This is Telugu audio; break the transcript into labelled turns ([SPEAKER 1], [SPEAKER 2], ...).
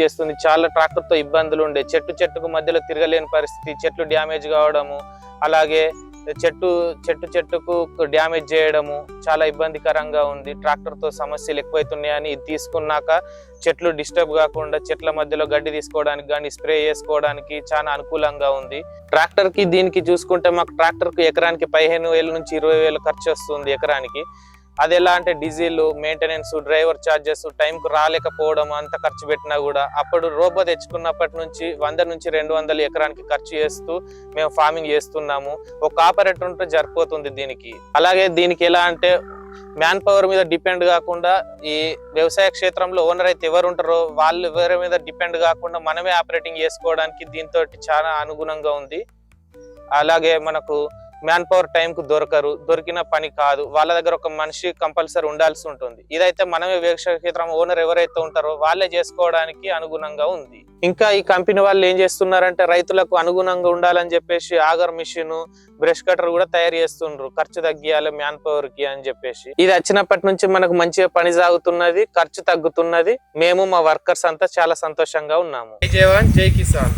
[SPEAKER 1] చేస్తుంది. చాలా ట్రాక్టర్ తో ఇబ్బందులు ఉండే, చెట్టుకు మధ్యలో తిరగలేని పరిస్థితి, చెట్లు డ్యామేజ్ కావడము, అలాగే చెట్టుకు డ్యామేజ్ చేయడము చాలా ఇబ్బందికరంగా ఉంది. ట్రాక్టర్ తో సమస్యలు ఎక్కువైతున్నాయని ఇది తీసుకున్నాక చెట్లు డిస్టర్బ్ కాకుండా చెట్ల మధ్యలో గడ్డి తీసుకోవడానికి కానీ స్ప్రే చేసుకోవడానికి చాలా అనుకూలంగా ఉంది. ట్రాక్టర్ కి దీనికి చూసుకుంటే మాకు ట్రాక్టర్ కు ఎకరానికి 15,000 నుంచి 20,000 ఖర్చు వస్తుంది ఎకరానికి. అది ఎలా అంటే డీజిల్, మెయింటెనెన్స్, డ్రైవర్ ఛార్జెస్, టైంకు రాలేకపోవడం అంత ఖర్చు పెట్టినా కూడా అప్పుడు రోబో తెచ్చుకున్నప్పటి నుంచి 100 నుంచి 200 ఎకరానికి ఖర్చు చేస్తూ మేము ఫార్మింగ్ చేస్తున్నాము. ఒక ఆపరేటర్ ఉంటే సరిపోతుంది దీనికి. అలాగే దీనికి ఎలా అంటే మ్యాన్ పవర్ మీద డిపెండ్ కాకుండా ఈ వ్యవసాయ క్షేత్రంలో ఓనర్ అయితే ఎవరు ఉంటారో వాళ్ళు ఎవరి మీద డిపెండ్ కాకుండా మనమే ఆపరేటింగ్ చేసుకోవడానికి దీంతో చాలా అనుగుణంగా ఉంది. అలాగే మనకు మ్యాన్ పవర్ టైంకు దొరికిన పని కాదు, వాళ్ళ దగ్గర ఒక మనిషి కంపల్సరీ ఉండాల్సి ఉంటుంది. ఇదైతే మనమే వ్యవసాయ క్షేత్రం ఓనర్ ఎవరైతే ఉంటారో వాళ్ళే చేసుకోవడానికి అనుగుణంగా ఉంది. ఇంకా ఈ కంపెనీ వాళ్ళు ఏం చేస్తున్నారంటే రైతులకు అనుగుణంగా ఉండాలని చెప్పేసి ఆగర్ మిషన్, బ్రష్ కటర్ కూడా తయారు చేస్తుండ్రు, ఖర్చు తగ్గియాలి మ్యాన్ పవర్ కి అని చెప్పేసి. ఇది వచ్చినప్పటి నుంచి మనకు మంచిగా పని సాగుతున్నది, ఖర్చు తగ్గుతున్నది. మేము మా వర్కర్స్ అంతా చాలా సంతోషంగా ఉన్నాము. జై జవాన్ జై కిసాన్.